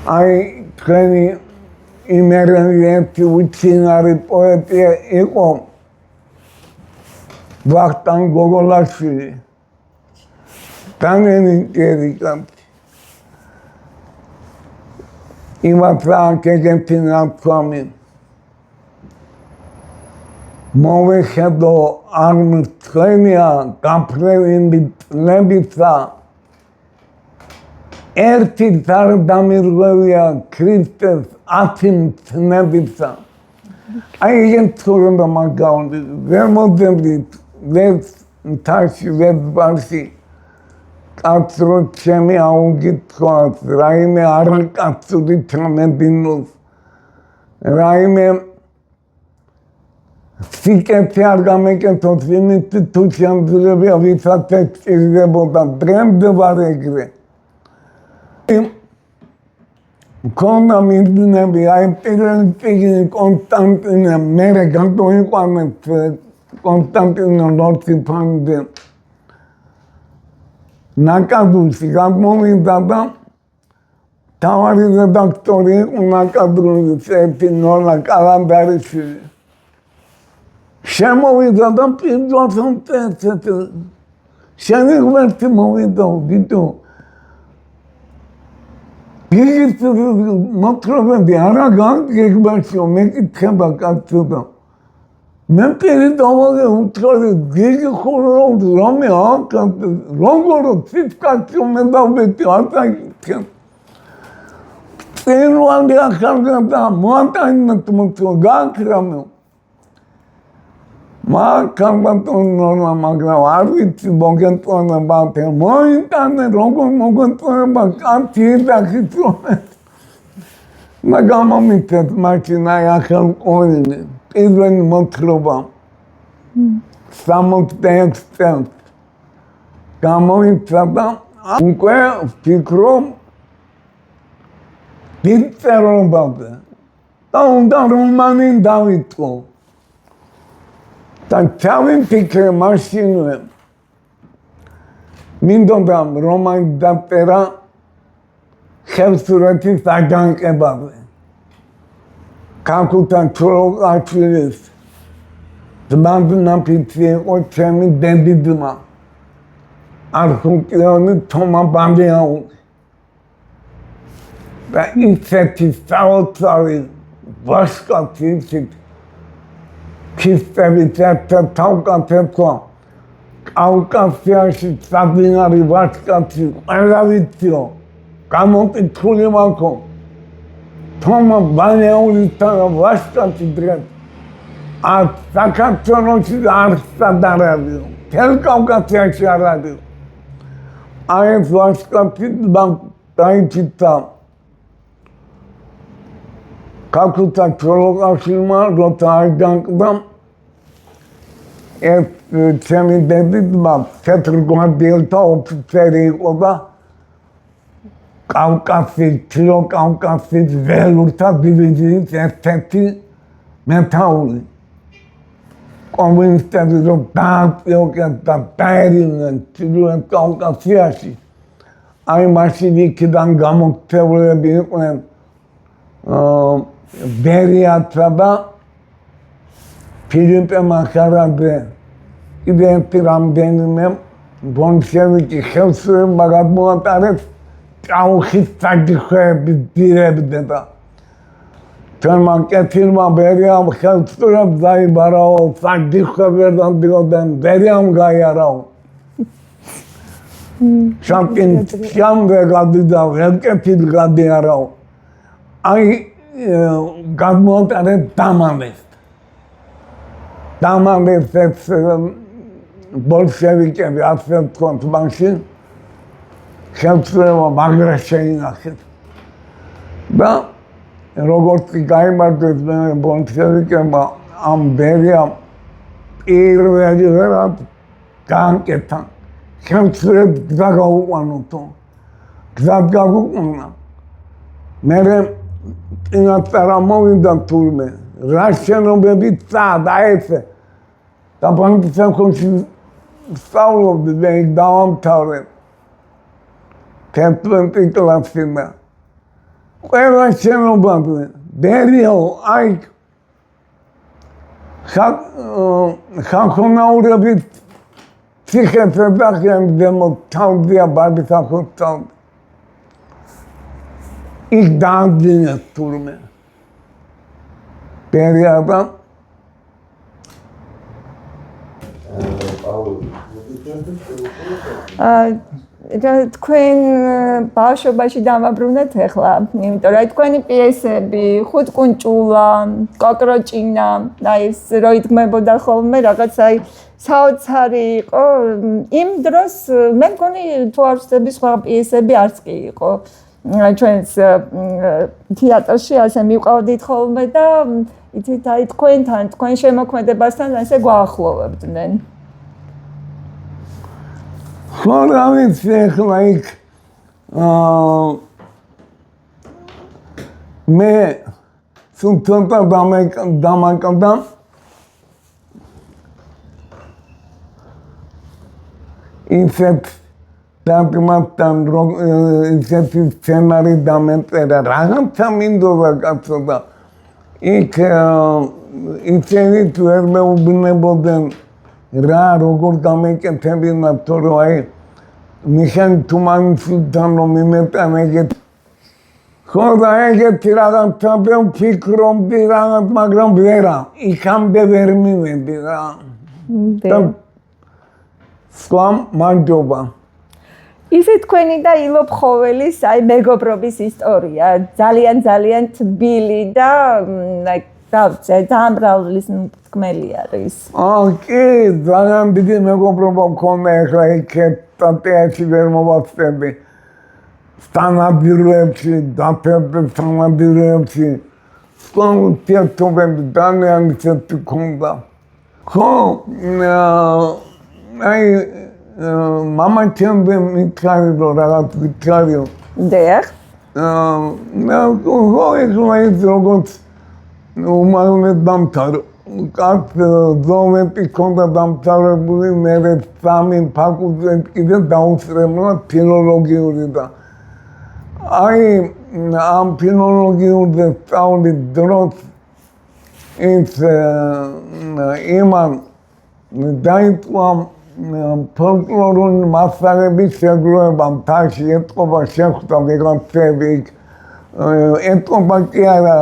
აი თქვენი იმერელი ერთი უცინარი პოეტი იყო ვახტანგ გოგოლაშვილი. Tanrı'nın İmatla kegentini atlamin. Movehedo armıtlenia kaprevin bitlebitsa. Erti tardamirlevya Kristus atim tnebitsa. Aygen turunda magavndi. Vermodemdi. Vez taşı vez barsi. Katru çemi augit koat. Raime arın katsuri tramedinus. Raime Siketi argameke totvimiti tuçandırıbı avisa tek izlebodan. Dremde var egre. Kona mindine bir ayıptırın tekini Konstantine mere kantoyu kwamet Konstantine norti pandi. Nakadusi kakmomintada tavari redaktori nakadusi seti norla kalandarisi. Შემოვიდოდა პირველთან ერთ შენი ღმერთი მოვიდა ვიდო გიგით მოთხრობები არა გაგიგბაშო მეკითხება კაცო მე პირი დავაგე უთხრობი გიგი ხურო რომე აკა როგორ ციტკაცო მე დავმეტი აკა წინვანდი ახალგა მოანტაინა თუმცა გაქრამო Ma kanbatun norma magra arvit bogentona bate mointane rogon bak anti dakito magama mitet makina yakal oyni even motroba samot tekstent gamoitada unque fikrom ditteron bade da romanin davitko Dan tavim fikre mașină. Mindodam roman daptera xevsurati sagan kebabı. Kakutan çoluk açılır. Zbandına pitri o çemi dedidima. Arkuklarını toma bandıya ol. Ve inseti sağlıkları başka tilsit. Kistevitete tavkateko, Kaukasiashi sadinari vaskati, eravitio, Kamoti tulimako, Toma baneulitana vaskati dret, A sakatsonosi arsadaradio, Tel Kaukasiashi aradio, Aes vaskati bantaitita, Kakuta çoluk aşılma rota aydankıdam çemi dedi bak Petrogran delta ofiseri o da Kavkasız, Kilo Kavkasız velurta bileceğiz erteti metauli. Komünistleri yok dağıt yok ya da dairinle Kilo Kavkasız ay maşinikiden gamuk tevreye büyükle Beriatrada Filipe Makarade İdenti denilmem Bolşeviki xevsürün bagat muhataret Tavxit takdikhe bidirebde da Tırmaketılma Beriam xevsürüm zayı barao Takdikhe verdan diyoden Beriam gayarao Şakin şam ve gadida Velketil gadiyarao Ay gadmontare Damavest bolşevikleri afet kontbanşı xevsürema magra şeyin axet. Da rogortki gaymardet bolşevikema am beria პირველი ვერად გაანკეთან. ხევსურებ გზა გაუყვანოთო. გზად გაგუყვანა. მერე წინასწარ მოვიდა თურმე. რა შენობები წააეცე. და ბანკისანქონში სწავლობდი და იქ დავამთავრე. 11 კლასიდან. ყველა შენობაზე ბერიო აი ხალხონაურებით ციხეზე დაგემო თავდია ბარბისახოსთან იქ დაადგინა თურმე პერიოდა თქვენ ბავშვობაში დამაბრუნეთ ახლა, იმიტომ რომ თქვენი პიესები, ხუთკუნჭულა, კოკროჭინა, აი ეს რო იდგმებოდა ხოლმე რაღაც აი საოცარი იყო. იმ დროს მე მგონი თუ არ ვცდები სხვა პიესები არც კი იყო. ჩვენს თეატრში ასე მივყავდით ხოლმე და იცით აი თქვენთან, თქვენ შემოქმედებასთან ასე გვაახლოვებდნენ. ხო რა ვიცი ახლა იქ მე ცოტა დამაკდა ისეთ დაგმატთან ისეთი სცენარი დამეწერა რაღაცა მინდოდა კაცო და იქ ისინი ვერ მეუბნებოდნენ რა როგორ დამეკეთებინა თორე აი მიხეილ თუმანიშვილთან რომ მიმეტან ეგეთ ხო და ეგეთი რაღაცა ვფიქრობდი რაღაც მაგრამ ვერა იქამდე ვერ მივედი რა და სხვა მანდობა ისე თქვენი და ილო ფხოველის აი მეგობრობის ისტორია ძალიან თბილი და ძალიან მრავლის თქმელი არის. კი, ძალიან დიდი მეგობრობა მქონდა ახლა იქეთ თეატრში ვერ მოვახსენდი. სტანადირებში, დაფერდებში, კონცერტები ძალიან ისეთი მქონდა. ხო, აი მამაჩემი მიქაილო რაღაც ვიქალიო. დიახ. ხო, ეს როგორც უმალმედ დამთავრდა. კაც ზომები ქონდა დამთავრებული, მე სამი ფაკულტეტი კიდე დაუსწრებლა ფილოლოგიური და აი ამ ფილოლოგიურზე სწავლის დროს ის იმან დაიწყო ფოლკლორული მასალების შეგროვება მთაში ეთყობა შეხვდა ვიღაცები ეთყობა კი არა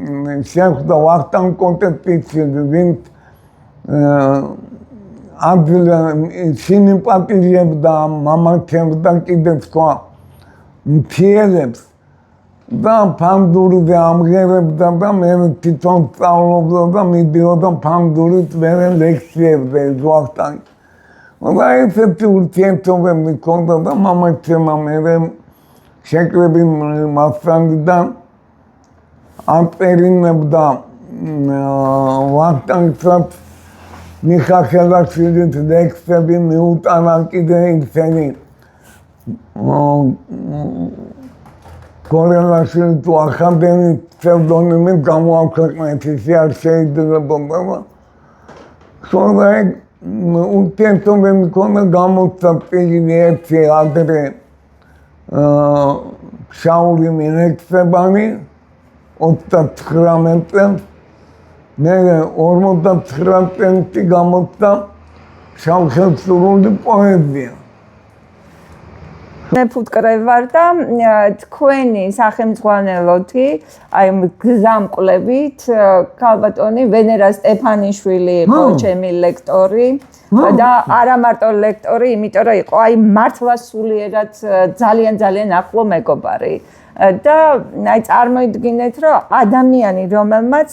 შეხვდა ვახტანგ კონტექსტში ვინც სიმპათიზებდა მამაჩემს და კიდევ სხვა მთიელებს და ფანდურზე ამღერებდა და მე თვითონ სწავლობდა და მიდიოდა ფანდურით მერე ლექციებზე ვახტანგ და ესეთი ურთიერთობები მქონდა და მამაჩემმა მერე შეკრები მასალიდან ამპერინებდა ვახტანგსაც მიხახელაშვილით ლექსები მიუტანა კიდე ისინი კორელაშვილი თუ ახალდენი ფსევდონიმით გამოაქვეყნეთ ისე არ შეიძლებოდა ხო და ურთიერთობები მქონდა გამოცა პირი ერთი ადრე შაური მინექსებანი 39 წელს მე 59 წელს გამოცა შავხელსურული პოეზია. მე ფუტკრე ვარ და თქვენი სახელმძღვანელოთი აი გზამკვლევით ქალბატონი ვენერა სტეფანიშვილი იყო ჩემი ლექტორი და არა მარტო ლექტორი, იმიტომ რომ იყო აი მართლა სულიერად ძალიან ახლო მეგობარი. და აი წარმოიდგინეთ რომ ადამიანი რომელმაც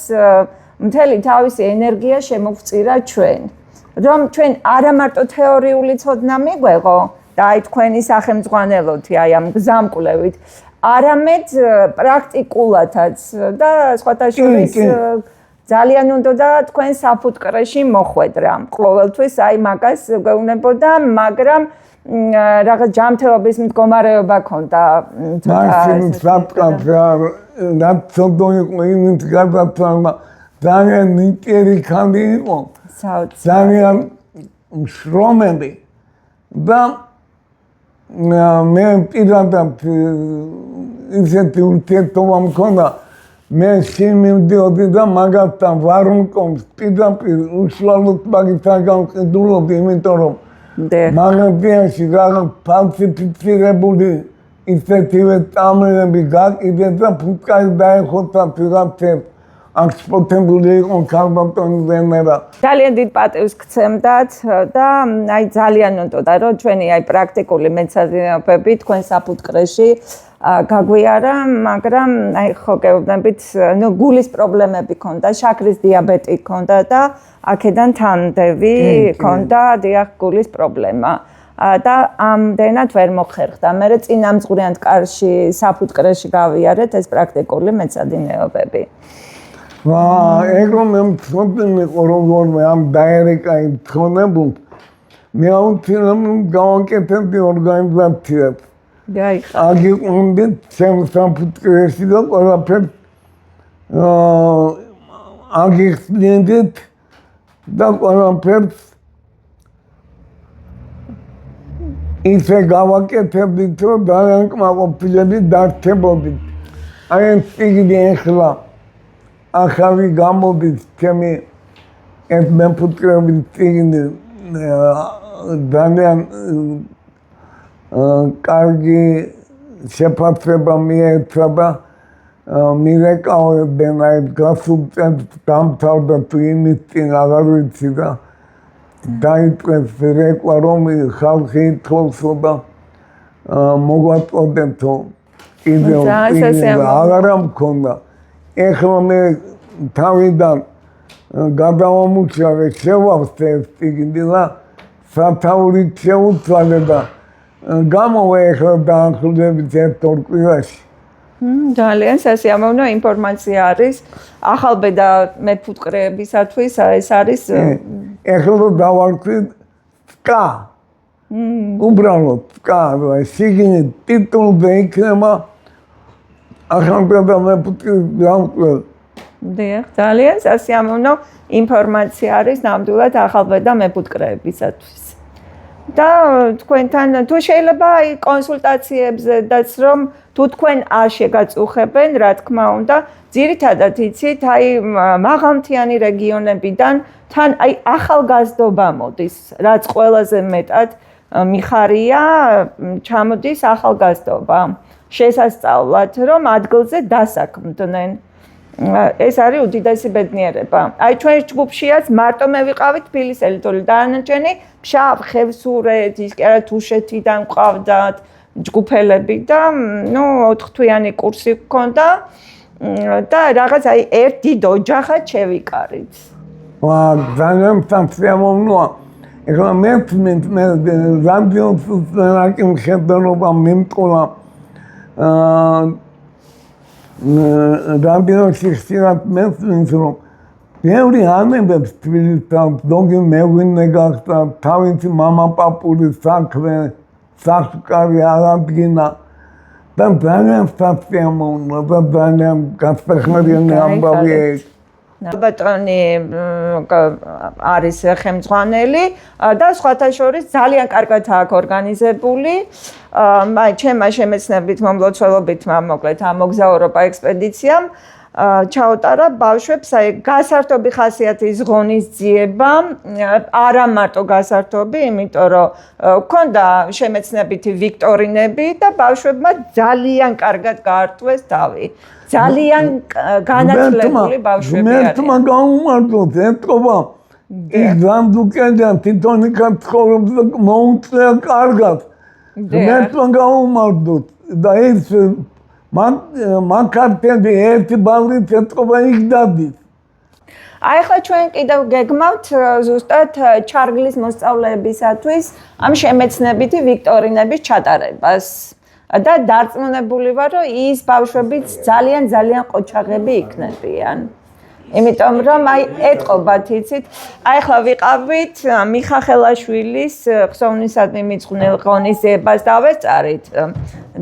მთელი თავისი ენერგია შემოგწირა ჩვენ რომ ჩვენ არა მარტო თეორიული ცოდნა მიგვეღო და აი თქვენი სახელმძღვანელოთი აი ამ გზამკვლევით არამედ პრაქტიკულადაც და სხვათა შორის ძალიან უნდა თქვენ საფუტკრეში მოხვედრა ყოველთვის აი მაგას გვეუბნებოდა მაგრამ რაღაც ჯანმრთელობის მდგომარეობა ქონდა მაშინ რაც ცოდო იყო იმით გადაცვალა ძალიან ნიჭიერი ხანდი იყო ძალიან შრომები და მე პირადად ისეთი ურთიერთობა მქონდა მე სიმივდიოდი და მაგათთან ვარ მკომს პირდაპირ უშუალოდ მაგითთან გამყიდულობდი, იმიტომ რომ მაგათიაში რაღაც ფალსიფიცირებული ისეთივე წამლები გაკიდეთ და ფუტკარი დაეხოთა ვიღაცებს აქ სპორტებული იყო ქალბატონი ვენერა. ძალიან დიდ პატივს გცემდათ და აი ძალიან ვნდოდა რომ ჩვენი აი პრაქტიკული მეცადინეობები თქვენ საფუტკრეში გაგვიარა, მაგრამ აი ხო გეუბნებით, ნუ გულის პრობლემები ქონდა, შაქრის დიაბეტი ქონდა და აქედან თანდევი ქონდა დიახ გულის პრობლემა. და ამდენად ვერ მოხერხდა. მე წინამძღვრიან კარში საფუტკრეში გავიარეთ ეს პრაქტიკული მეცადინეობები. ეგ რომ მე მწოდნე ყოველგვარმა ამ დაერეკა იმ თხოვნებულ მე აუცილებლად გავაკეთებდი ორგანიზაციას. აგიყვნენ ჩემ საფუტკრეში და ყველაფერს აგიხსნით და ყველაფერს ისე გავაკეთებდით რომ ძალიან კმაყოფილებით დარჩებოდით. აი ეს იგი ახლა ახალი გამოდის ჩემი ეს მეფუტკრეობის წიგნი ძალიან კარგი შეფასება მიეცა და მირეკავებდნენ აი გასულ წელს დამთავრდა თუ იმის წინ აღარ ვიცი და დაიწყეს რეკვა რომ ხალხი ითხოვსო და მოგვაწოდეთო კიდევ აღარა მქონდა. ეხლა მე თავიდან გადავამუშავე შევავსე ეს წიგნი და სათაურით შეუცვალე და გამოვა ეხლა დაახლოებით ერთ-ორ კვირაში. ძალიან სასიამოვნო ინფორმაცია არის. ახალბედა მეფუტკრეებისათვის ეს არის ეხლა რომ დავარქვი სკა. უბრალოდ სკა, სიგნი ტიტულზე იქნება ახალბედა მეფუტკრეების. დიახ, ძალიან სასიამოვნო ინფორმაცია არის ნამდვილად ახალბედა მეფუტკრეებისათვის. და თქვენთან თუ შეიძლება აი კონსულტაციებზედაც რომ თუ თქვენ არ შეგაწუხებენ, რა თქმა უნდა, ძირითადად იცით, აი მაღალმთიანი რეგიონებიდან თან აი ახალგაზრდობა მოდის, რაც ყველაზე მეტად მიხარია, ჩამოდის ახალგაზრდობა. შესასწავლად, რომ ადგილზე დასაქმდნენ. ეს არის უდიდესი ბედნიერება. აი ჩვენ ჯგუფშიაც მარტო მე ვიყავით თბილისელი, თორე დანარჩენი ფშავ, ხევსურეთ, ის კი არა თუშეთიდან ყავდათ ჯგუფელები და ნუ 4 თვიანი კურსი გქონდა და რაღაც აი ერთ დიდ ოჯახად შევიკარით. ძალიან სამწუხაროა. ეხლა მე რამდენიმე მხედველობა მიმყოლა რამდენიმე ხშირად მესმის რომ ბევრი ანებებს თბილისთან ზოგი მეღვინე გახდა თავისი მამაპაპურის საქმე სასკარი აღადგინა და ძალიან სასიამოვნო და ძალიან გასახმარიანი ამბავი ბატონი არის ხელმძღვანელი და სხვათა შორის ძალიან კარგად აქვს ორგანიზებული. ჩემმა შემეცნებით მომლოცველობით მოკლედ ამ მოგზაურობა ექსპედიციამ ჩაუტარა ბავშვებს აი გასართობი ხასიათის ღონისძიება, არა მარტო გასართობი, იმიტომ რომ ქონდა შემეცნებითი ვიქტორინები და ბავშვებმა ძალიან კარგად გაართვეს თავი. ძალიან განათლებული ბავშვები არიან. მე გაუმართლოთ ეთქობა ის გამდუკენდან თვითონ იქაც მოუწია კარგად. მე გაუმართლოთ და ეს მანქარტები ერთი ბავრით ეთქობა იქ დადის. აი ხა ჩვენ კიდევ გეგმავთ ზუსტად ჩარგლის მოსწავლეებისათვის ამ შემეცნებითი ვიქტორინების ჩატარებას. და დარწმუნებული ვარ, რომ ის ბავშვებიც ძალიან ყოჩაღები იქნებიან. იმიტომ რომ აი ეთყობათ იცით, აი ხლა ვიყავით მიხახელაშვილის ხსოვნისადმი მიძღვნილ ღონისძიებას დავეწარით.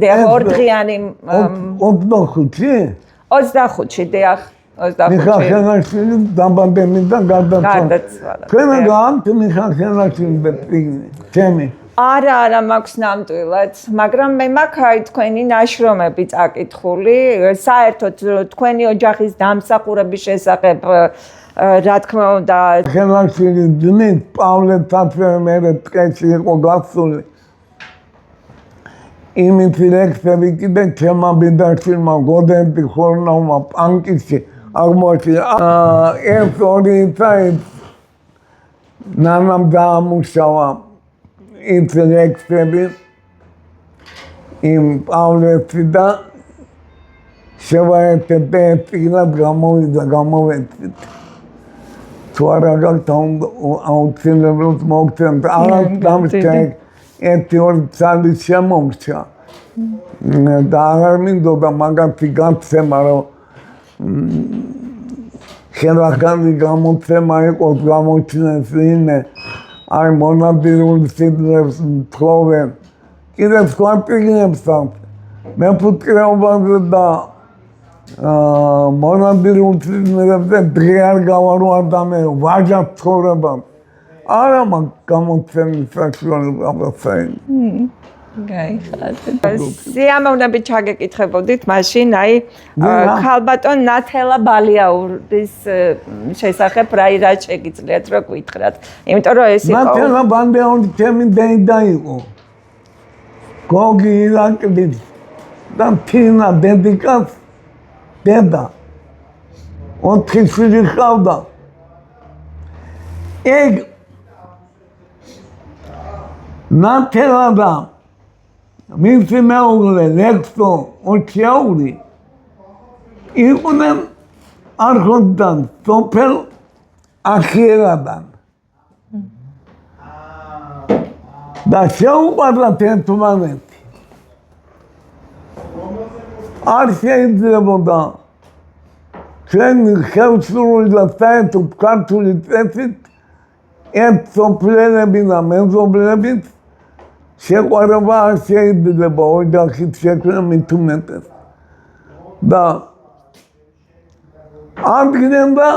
დიახ, ორდღიანი 25-ში, დიახ, 25-ში. მიხახელაშვილი დაბადებიდან გარდაცვალა. ჩვენ გაამთ მიხახელაშვილის წიგნი, ჩემი. არა მაქვს ნამდვილად, მაგრამ მე მაქვს აი თქვენი ნაშრომები წაკითხული, საერთოდ თქვენი ოჯახის დამსახურების შესახებ რა თქმა უნდა. ხელაშვილის ძმით პავლე თათვერმერე ტყეში იყო გასული. იმით ლექსები კიდე ჩემმა ბედაშვილმა გოდენდი ხორნავმა პანკისში აღმოაჩინა. ერთ-ორი წელი ნანამ დაამუშავა ის ლექსები იმ პავლესში და შევაერთეთ და ერთად გამოვეცით. თუ არა გაქვთ აუცილებლად მოგცემთ, არა დამჭა ერთი-ორი წელი შემომრჩა. და აღარ მინდოდა მაგათი გაცემა, რომ ხელახალი გამოცემა იყოს გამოჩნდეს ვინმე, აი მონადირული სიდრებს მთხოვენ. კიდევ სხვა პირებს აქვს. მეფუტკრეობაზე და მონადირულ სიდრებზე დღე არ გავარო ადამიანი, ვაჟად ცხოვრებამ. არა მაქვს გამოცემის საშუალება ამასაი. სიამოვნებით ჩაგეკითხებოდით მაშინ, აი ქალბატონ ნათელა ბალიაურის შესახებ რა შეგიძლიათ რომ გითხრათ. იმიტომ რომ ეს იყო ნათელა ბალიაური ჩემი დედა იყო. გოგი ირაკლის და თინა დედიკას დედა. 4 შვილი ჰყავდა. ეგ ნათელა და მისი მეუღლე ლექსო ოჩიაური იყვნენ არხოდან სოფელ ახიერადან და შეუყვარდათ ერთმანეთი. არ შეიძლებოდა ჩვენი ხელსურული და საერთოდ ქართული წესით ერთ სოფლელები და მეზობლებით შეყვარება არ შეიძლება ოჯახით შექმნა მით უმეტეს. და ამდღნენ და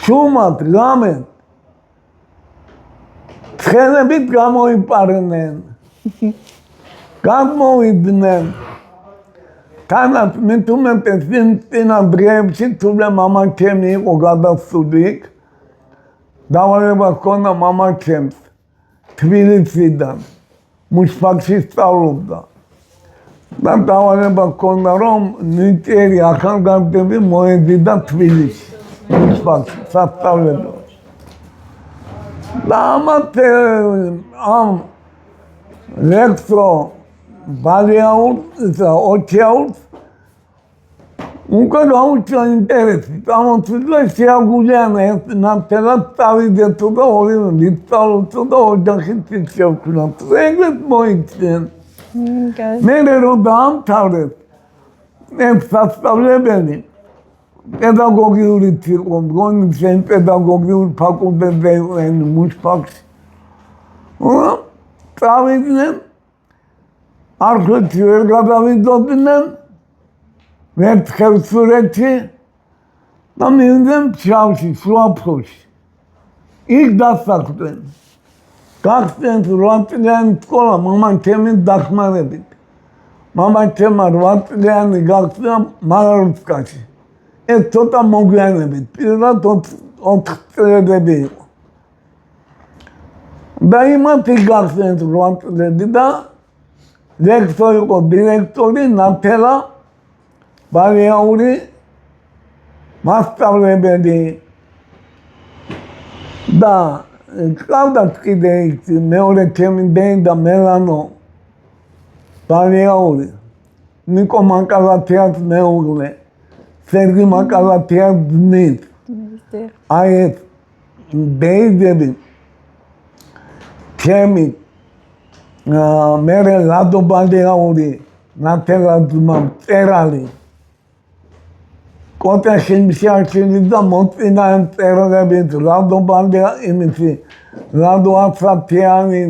ჩუმად ღამენ ცხენებით გამოიპარნენ. გამოვიდნენ. თანაც მით უმეტეს წინა დღეებში თუნდაც მამა ჩემი იყო გადასული იქ. დავალება ჰქონდა მამა ჩემს თბილისიდან, მუშფაკში სწავლობდა. და დავალება ჰქონდა რომ ნიჭიერი ახალგაზრდები მოედიდა თბილისში, მუშფაკში სასწავლებელში. და ამ ლექსო ბალიაურს, ოჩიაურს უკვე გაუჩნდა ინტერესი. გამოცვიდა შეაგულიანა ნათელად წავიდეთ და ორივე მისწავლოთ და ოჯახით შევქმნათ. ეგრეთ მოიქცნენ. მე რომ დაამთავრეთ, ეს სასწავლებელი პედაგოგიური იყო, მგონი შენ პედაგოგიური ფაკულტეტზე იყვნენ მუშფაკში. წავიდნენ, არხეთში ვერ გადავიდოდნენ, ერთ ხევსურეთში და მივიდნენ ფშავში, სვაფხოში. იქ დასახვდნენ. გახსნეს 8 წლიანი სკოლა მამა ჩემი დახმარებით. მამა ჩემმა 8 წლიანი გახსნა მარალოვსკაში. ეს ცოტა მოგვიანებით, პირველად 4 წლები იყო. და იმათი გახსნეს 8 წლები და ლექსო იყო დირექტორი ნათელა ბალიაური, მასწავლებელი და ჰყავდათ კიდე მეორე ჩემი დედა მელანო ბალიაური, ნიკო მაკალათეას მეუღლე, სერგი მაკალათეას ძმით. აი ეს დედები ჩემი მერე ლადო ბალიაური, ნათელა ძმა მწერალი კოტეშინში და მოწინა მწერლებით ლადო ბალია იმისი ლადო აფრათიანი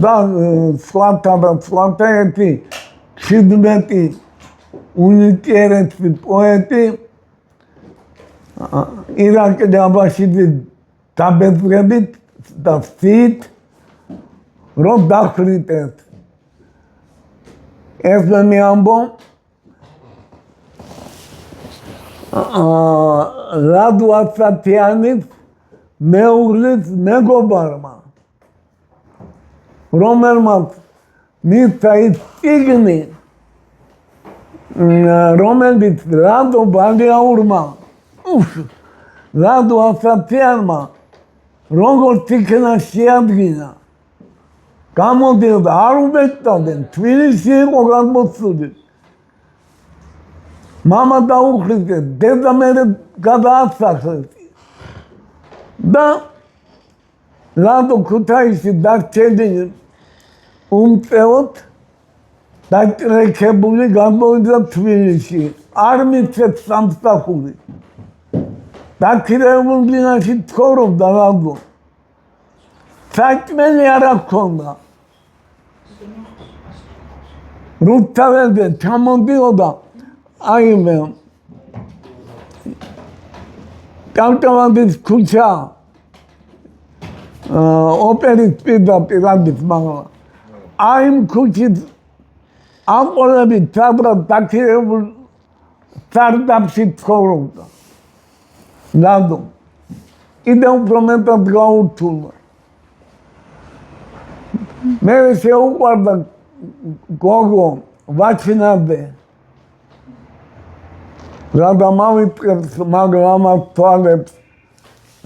და სვანტა ერთი 17 უნიკერეთი პოეტი ირაკი და აბაშიძე დაბეჭდებით და ფით რომ დახრიტეთ. ეს მე ამბო რადო ასათიანის მეუღლის მეგობარმა რომელმაც მისცა ის წიგნი რომელიც რადო ბანდეაურმა რადო ასათიანმა როგორც იქნა შეადგინა გამოდიოდა არ უმეტყავდნენ თბილისში იყო გამოსული მამა დაუხრეს დედა მე გადაასახლეს და რადო ქუთაისში დარჩენილი უმწეოდ დატრეკებული გამოვიდა თბილისში არ მიცეთ სამსახური დაქირავებულ ბინაში ცხოვრობდა რადო საჭმელი არ ჰქონდა რუსთაველზე ჩამოდიოდა აიმე კავკავაძის ქუჩა ოპერის პირდაპირ არის მაგრამ აიმ ქუჩით ამყოლებით საბრად დაქირავებულ სარდაფში ცხოვრობდა რადო კიდევ უფრო მეტად გაურთულდა მე შეუყვარდა გოგო ვაჩინადე რა დამავიწყებს მაგრამ ამ თვალებს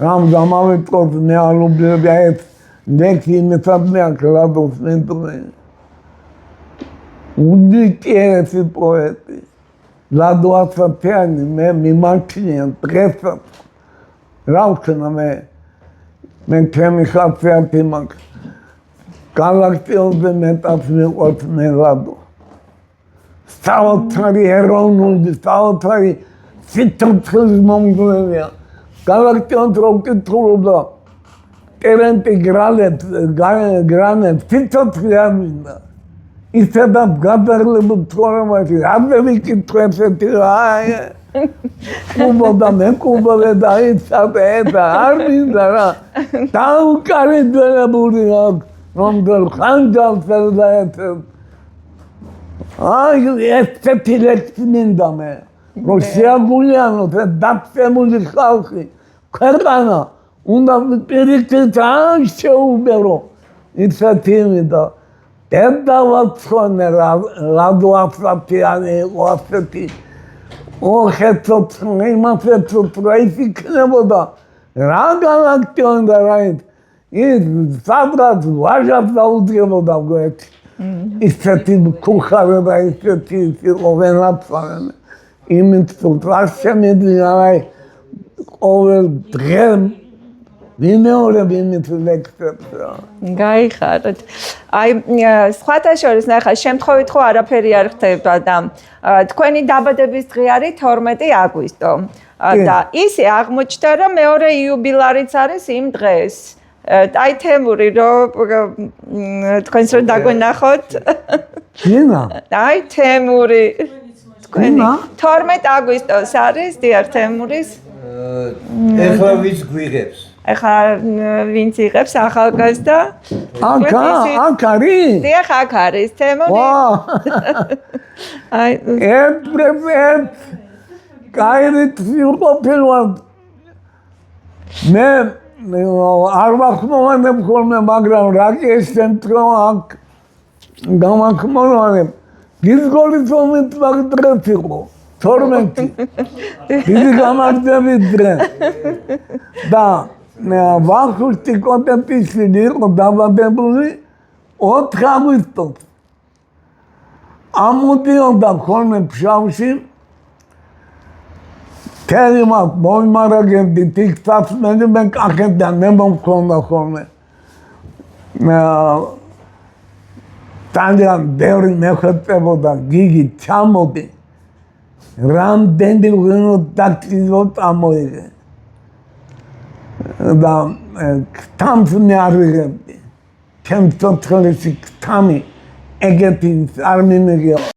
რამ დამავიწყოთ მე ალუბლები ეს ლექსი მეცადნე აკრადოს მენტოე უნიკიერი პოეტი რადო ასათიანი მე მიმარჩნიან დღესაც რა ვქნა მე თემი ხალხი მაგ გალაქტიოზე მეტად მიყვარს მე რადო საოცარი ეროვნული საოცარი სიტყვის მომგვრევია გალაქტიონს რო კითხულობდა ტერენტი გრანეტ სიტყვი არ მინდა ისედაც გადაღლებულ ცხოვრებაში რამდენი კითხვებს ეთირა კუბოდა მე კუბოდა და იცავდა არ მინდა რა დაუკარიდელებული რომ ხანჯალს დაეცეს აი ესეთი ლექსი მინდა მე რომ შეაგულიანოთ დაფემული ხალხი ქვეყანა უნდა პირიქით არ შეუბერო ისეთი მინდა დედავაცხონე რადო ასათიანი იყო ასეთი ოხეთოთ იმასეთოთ რა იქნებოდა რა გალაქტიონდა რა ის საბრად ვაჟად დაუდგებოდა გვერდში ისეთი ქუხარა და ისეთი იყო ვენაფარენ იმით რა შემედია ყოველ დღე ვიმეორებ იმით ლექსებს რა გაიხარეთ აი სხვათა შორის ნახა შემთხვევით ხო არაფერი არ ხდება და თქვენი დაბადების დღე არის 12 აგვისტო და ისე აღმოჩნდა რომ მეორე იუბილარიც არის იმ დღეს აი თემური რომ თქვენს რომ დაგვენახოთ ინა აი თემური თქვენი 12 აგვისტოს არის დიარ თემურის ეხლა ვის გვიღებს ეხლა ვინც იღებს ახალგაზრდა აქ არის დიახ აქ არის თემური აი ერთ კაირით ვიყოფილვარ მე არ ვახმოვანებ ხოლმე მაგრამ რა კი ეს ცენტრო აქ გამახმოვანებ გიზგოლის მომენტ მაგდრეთ იყო 12 დიდი გამარჯვების დღე და ვახუშტი კოტეპიშვილი იყო დაბადებული 4 აგვისტოს ამოდიოდა ხოლმე ფშავში თელიმა მომიმარაგებდი ტიკტაკს მე კახებდან მე მომქონდა ხოლმე თანდან ბევრი მეხვეწებოდა გიგი ჩამოდი რამდენი ღვინო დაქციზოთ ამოიღე და კთამს მე არ ვიღებდი ჩემს ცოცხალში კთამი ეგეთი არ მიმიღია